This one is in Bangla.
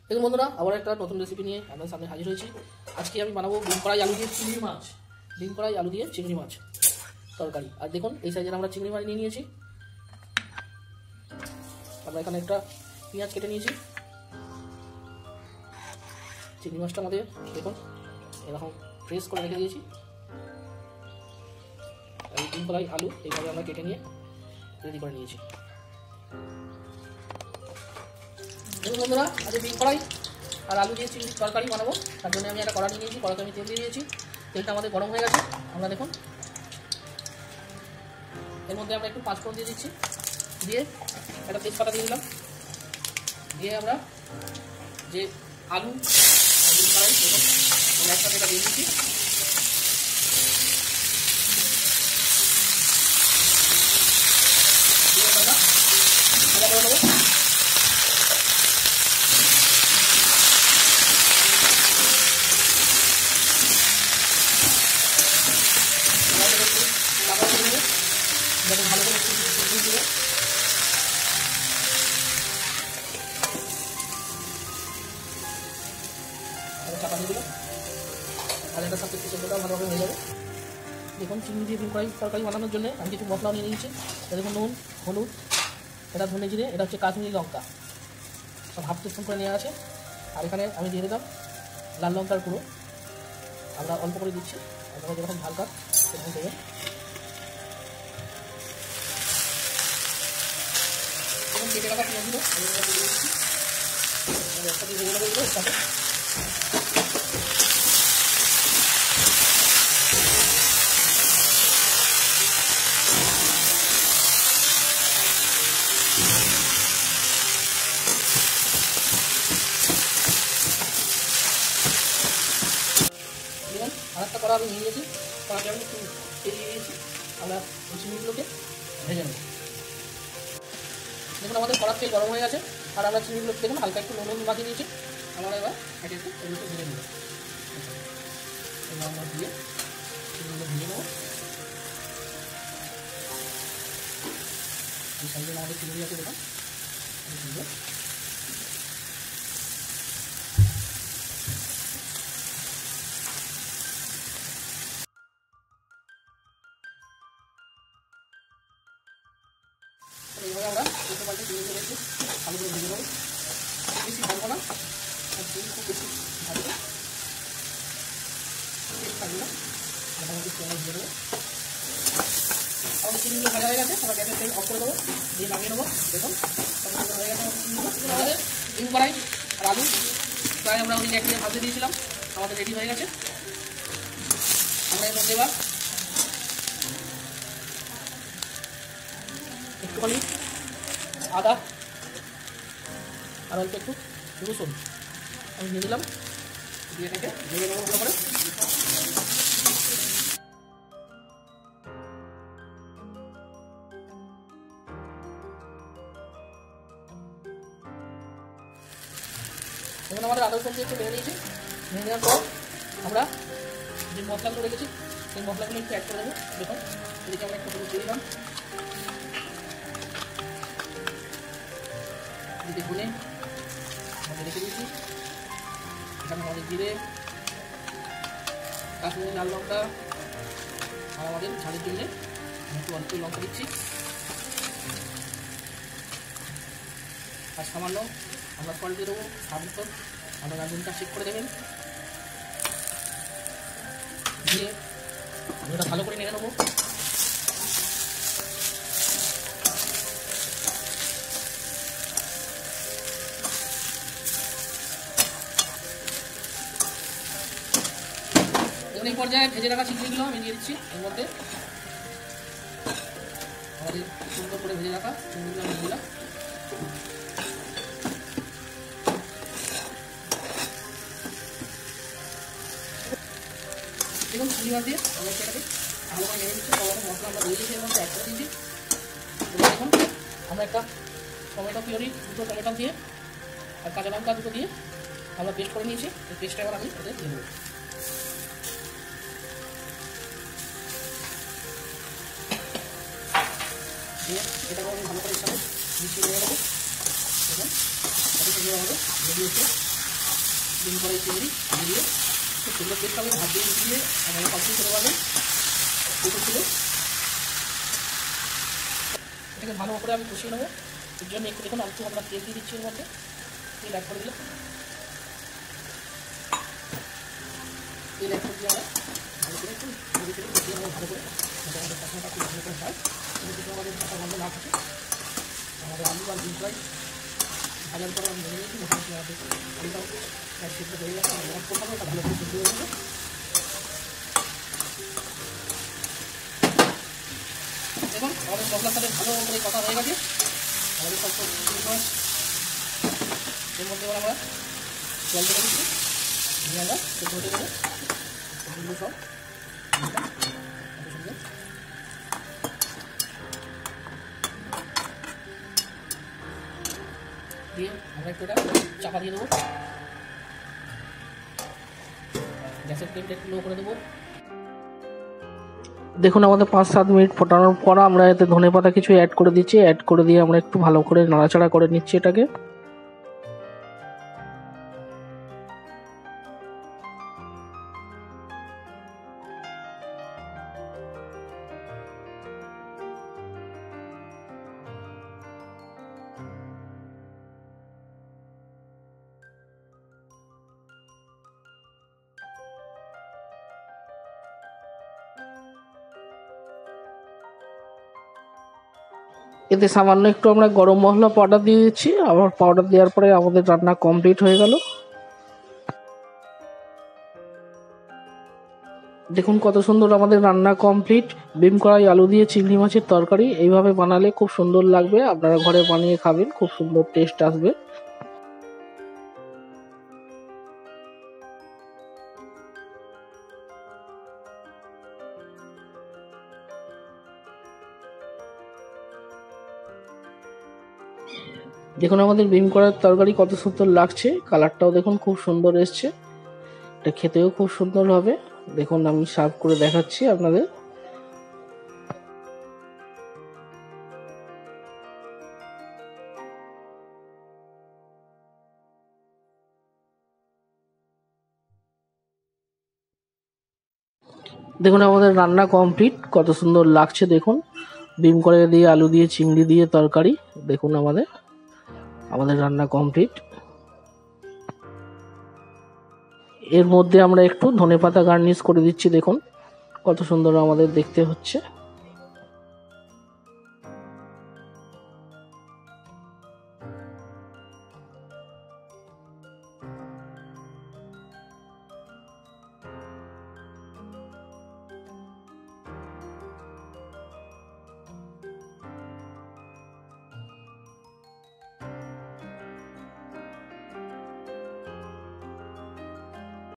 দেখুন বন্ধুরা, আবার একটা নতুন রেসিপি নিয়ে আপনাদের সামনে হাজির হয়েছি। আজকে আমি বানাবো ডিম কড়াই আলু দিয়ে চিংড়ি মাছ। ডিম কড়াই আলু দিয়ে চিংড়ি মাছ তরকারি। আর দেখুন এই সাইজের আমরা চিংড়ি মাছ নিয়ে নিয়েছি। আমরা এখানে একটা পেঁয়াজ কেটে নিয়েছি। চিংড়ি মাছটা আমাদের দেখুন এরকম ফ্রেশ করে রেখে দিয়েছি। আর ডিম কড়াই আলু এইভাবে আমরা কেটে নিয়ে রেডি করে নিয়েছি। দেখুন বন্ধুরা, আজকে ডিম কড়াই আর আলু দিয়ে চিংড়ি তরকারি বানাবো। তার জন্য আমি একটা কড়া নিয়ে নিয়েছি। কড়াতে আমি তেল দিয়ে দিয়েছি। তেলটা আমাদের গরম হয়ে গেছে। আমরা দেখুন এর মধ্যে আমরা একটু পাঁচফোড়ন দিয়ে দিচ্ছি, দিয়ে একটা তেজপাতা দিয়ে দিলাম, দিয়ে আমরা যে আলু ডিম কড়াই দেখুন একসাথে এটা দিয়ে দিচ্ছি। দিয়ে আমরা ভাজা করে নেবো। যাতে ভালো করে দিয়ে চাপা দিয়ে দিল। ভাজাটা সব কিছু সেগুলোটাও ভালোভাবে হয়ে যাবে। দেখুন চিংড়ি দিয়ে ডিম কড়াই তরকারি বানানোর জন্য আমি কিছু মশলা নিয়ে নিয়েছি। দেখুন নুন, হলুদ, এটা ধনে জিরে, এটা হচ্ছে কাশ্মীরি লঙ্কা, সব হাফ টিস্পুন করে নেওয়া আছে। আর এখানে আমি দিয়ে দিলাম লাল লঙ্কার গুঁড়ো। আমরা অল্প করে দিচ্ছি, আপনারা যেরকম ঝালটা সেরকম দেবেন। কেটে রাখা পেঁয়াজগুলো দিয়ে দিচ্ছি। একসাথে দিয়ে দেবো এর সাথে। দেখুন আরেকটা কড়া আমি নিয়ে নিয়েছি। কড়াতে আমি একটু তেল দিয়ে দিয়েছি। আমরা এই চিংড়িগুলোকে ভেজে নেব। দেখুন আমাদের কড়ার তেল গরম হয়ে গেছে। আর আমরা চিংড়িগুলো দেখুন হালকা একটু নুন মাখিয়ে দিয়েছি। আমরা এবার একে একটু এগুলোকে ভেজে নেব। এবার আমরা দিয়ে চিংড়িগুলো ভেজে নেব। এই সাইজে আমাদের চিংড়ি আছে দেখুন। এইভাবে আমরা দুটো পাল্টে চিংড়ি রেখেছি, ভালো করে ভেজে নেবো। বেশি ভাজবো না, আর চিংড়ি খুব বেশি ভাজবো থাকবে না, মোটামুটি তেলে ভেজে দেবো। আমাদের চিংড়িগুলো ভাজা হয়ে গেছে। আমরা গ্যাসের তেল অফ করে দেবো, দিয়ে নামিয়ে নেবো। দেখুন হয়ে গেছে আমাদের ডিম কড়াই আর আলু প্রায় আমরা ওদিকে এক দিয়ে ভাজতে দিয়েছিলাম, আমাদের রেডি হয়ে গেছে। আমরা এর মধ্যে এবার একটুখানি আদা আর অল্প একটু রসুন আমি দিয়ে দিলাম, দিয়ে এটাকে ভেজে নেবো ভালো করে। এখন আমাদের আদা রসুন দিয়ে একটু ভেজে নিয়েছি। ভেজে নেওয়ার পর আমরা যে মশলাগুলো রেখেছি সেই মশলাগুলো একটু অ্যাড করে দেবো। দেখুন এদিকে আমরা একটু হলুদ দিয়ে দিলাম, এদিকে ধনে আমাদের রেখে দিয়েছি। এখানে আমাদের জিরে, কাশ্মীরি লাল লঙ্কা, আর আমাদের ঝালের জন্য একটু অল্প লঙ্কা দিচ্ছি। আর সামান্য আমরা সল্ট দিয়ে দেবো স্বাদ মতো। আমরা রাঁধুনিটা চেক করে দেবেন, দিয়ে ওটা ভালো করে নেড়ে নেবো। এই পর্যায়ে ভেজে রাখা চিংড়িগুলো আমি দিয়ে দিচ্ছি এর মধ্যে। আমাদের সুন্দর করে ভেজে রাখা চিংড়িগুলো আমি দিলাম। দেখুন চিংড়ি মাছ দিয়ে আমরা সেটাকে ভালো করে নেড়ে দিচ্ছি। সব মশলা আমরা দিয়ে দিয়েছি, এর মধ্যে অ্যাড করে দিয়েছি। এবার দেখুন আমরা একটা টমেটো পিউরি, দুটো টমেটো দিয়ে আর কাঁচা লঙ্কা দুটো দিয়ে আমরা পেস্ট করে নিয়েছি। এই পেস্টটা এবার আমি ওদের দিয়ে দেবো। দিয়ে এটাকে আমি ভালো করে সাথে মিশিয়ে নিয়ে নেবো। দেখুন আমাদের রেডি হচ্ছে। ডিম কড়াই চিংড়ি দিয়ে খুব সুন্দর টেস্ট হবে। হাত দিয়ে দিয়ে আমাদের কমপ্লিট করে পাবেন। দুটো ছিল, এটাকে ভালো করে আমি কষিয়ে নেবো। এর জন্য একটু দেখুন একটু আমরা তেল দিয়ে দিচ্ছি, এর মধ্যে তেল অ্যাড করে দিলাম। তেল অ্যাড করে দিয়ে আমরা ভালো করে একটু কষিয়ে নেবো ভালো করে, যাতে আমাদের কষানোটা খুব ভালো করে হয়। কিন্তু আমাদের কাঁচা গন্ধ না থাকে। আমাদের আলু আর ডিম ফ্রাই ভাজার পর আমি ভেঙে নিয়েছি, মোটামুটি আমাদের আলুটাও সিদ্ধ হয়ে গেছে। আমরা অ্যাড করতে হবে, এটা ভালো করে সিদ্ধ হয়ে গেছে। দেখুন আমাদের মশলার সাথে ভালো করে কষা হয়ে গেছে। আমাদের সব মাছ এর মধ্যে এবার আমরা জল দিয়ে দিচ্ছি, নিয়ে আমরা সেদ্ধ হতে গেলে এগুলো সব দিয়ে আমরা একটু এটা চাপা দিয়ে দেবো। গ্যাসের ফ্লেমটা একটু লো করে দেবো। দেখুন আমাদের 5-7 মিনিট ফোটানোর পর আমরা এতে ধনেপাতা কিছু অ্যাড করে দিচ্ছি। অ্যাড করে দিয়ে আমরা একটু ভালো করে নাড়াচাড়া করে নিচ্ছি এটাকে। এতে সামান্য একটু আমরা গরম মশলা পাউডার দিয়ে দিচ্ছি। আবার পাউডার দেওয়ার পরে আমাদের রান্না কমপ্লিট হয়ে গেল। দেখুন কত সুন্দর আমাদের রান্না কমপ্লিট। ডিম কড়াই আলু দিয়ে চিংড়ি মাছের তরকারি এইভাবে বানালে খুব সুন্দর লাগবে। আপনারা ঘরে বানিয়ে খাবেন, খুব সুন্দর টেস্ট আসবে। দেখুন আমাদের ডিম কড়াইয়ের তরকারি কত সুন্দর লাগছে, কালারটাও দেখুন খুব সুন্দর এসছে। এটা খেতেও খুব সুন্দর হবে। দেখুন আমি সার্ভ করে দেখাচ্ছি আপনাদের। দেখুন আমাদের রান্না কমপ্লিট, কত সুন্দর লাগছে দেখুন। ডিম কড়াই দিয়ে আলু দিয়ে চিংড়ি দিয়ে তরকারি। দেখুন আমাদের রান্না কমপ্লিট। এর মধ্যে আমরা একটু ধনেপাতা গার্নিশ করে দিচ্ছি। দেখুন কত সুন্দর আমাদের দেখতে হচ্ছে।